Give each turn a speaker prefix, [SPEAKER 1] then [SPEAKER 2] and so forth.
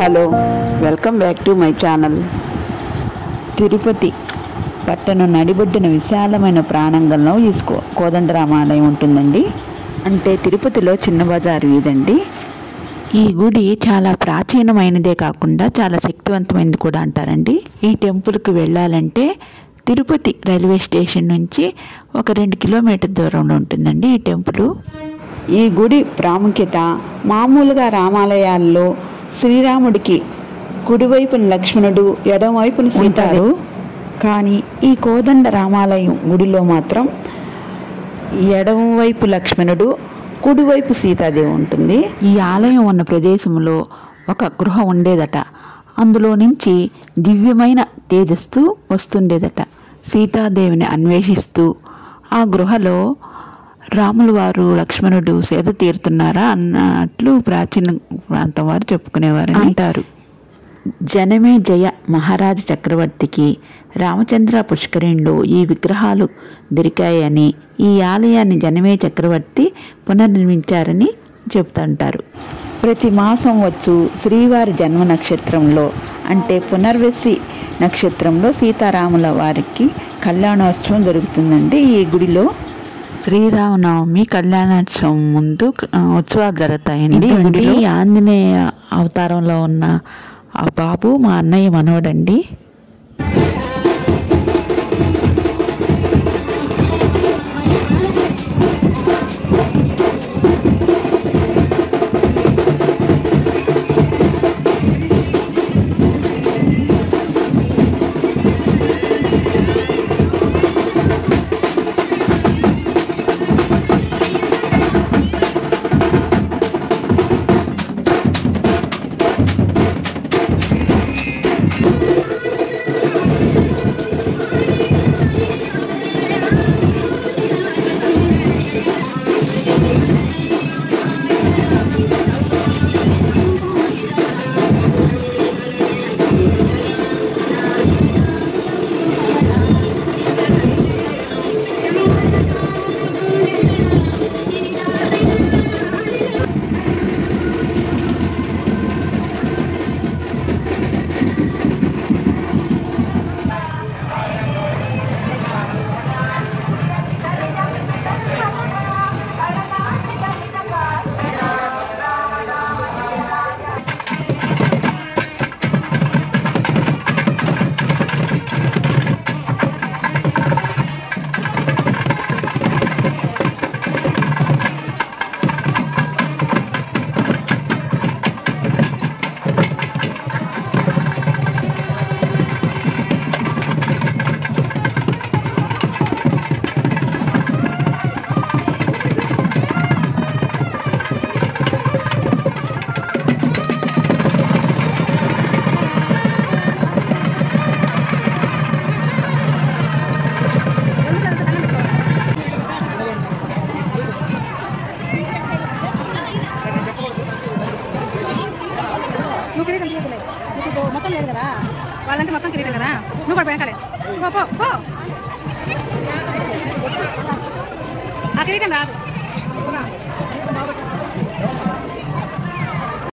[SPEAKER 1] Hello, welcome back to my channel. Tirupati పట్టణం నడిబొడ్డున విశాలమైన ప్రాంగణంలో ఈ కోదండరామాలయం ఉంటుందండి. అంటే తిరుపతిలో చిన్న బజారు ఇదండి. ఈ గుడి చాలా ప్రాచీనమైనదే కాకుండా చాలా శక్తివంతమైనది కూడా అంటారండి. ఈ టెంపుల్కి వెళ్ళాలంటే తిరుపతి రైల్వే స్టేషన్ నుంచి ఒక 2 కిలోమీటర్ దూరంలో ఉంటుందండి ఈ టెంపుల్. ఈ గుడి ప్రాముఖ్యత మామూలుగా రామాలయాల్లో శ్రీరాముడికి కుడివైపున లక్ష్మణుడు, ఎడమవైపున సీతాదేవి, కానీ ఈ కోదండ రామాలయం గుడిలో మాత్రం ఎడమవైపు లక్ష్మణుడు, కుడివైపు సీతాదేవి ఉంటుంది. ఈ ఆలయం ఉన్న ప్రదేశంలో ఒక గృహ ఉండేదట. అందులో నుంచి దివ్యమైన తేజస్సు వస్తుండేదట. సీతాదేవిని అన్వేషిస్తూ ఆ గృహలో రాములు వారు, లక్ష్మణుడు సేద తీరుతున్నారా అన్నట్లు ప్రాచీన ప్రాంతం వారు చెప్పుకునేవారు అంటారు. జనమే జయ మహారాజ చక్రవర్తికి రామచంద్ర పుష్కరిణిలో ఈ విగ్రహాలు దొరికాయని, ఈ ఆలయాన్ని జనమే చక్రవర్తి పునర్నిర్మించారని చెప్తుంటారు. ప్రతి మాసం వచ్చు శ్రీవారి జన్మ నక్షత్రంలో అంటే పునర్వసి నక్షత్రంలో సీతారాముల వారికి కళ్యాణోత్సవం జరుగుతుందండి. ఈ గుడిలో శ్రీరామనవమి కళ్యాణోత్సవం ముందు ఉత్సవాలు జరుగుతాయండి. గుడిలో ఆంజనేయ అవతారంలో ఉన్న ఆ బాబు మా అన్నయ్య మనవడండి.
[SPEAKER 2] మొత్తం లేదు కదా, వాళ్ళంటే మొత్తం కిరీటం కదా, నువ్వు కూడా వెనకాలే పో. ఆ కిరీటం రాదు.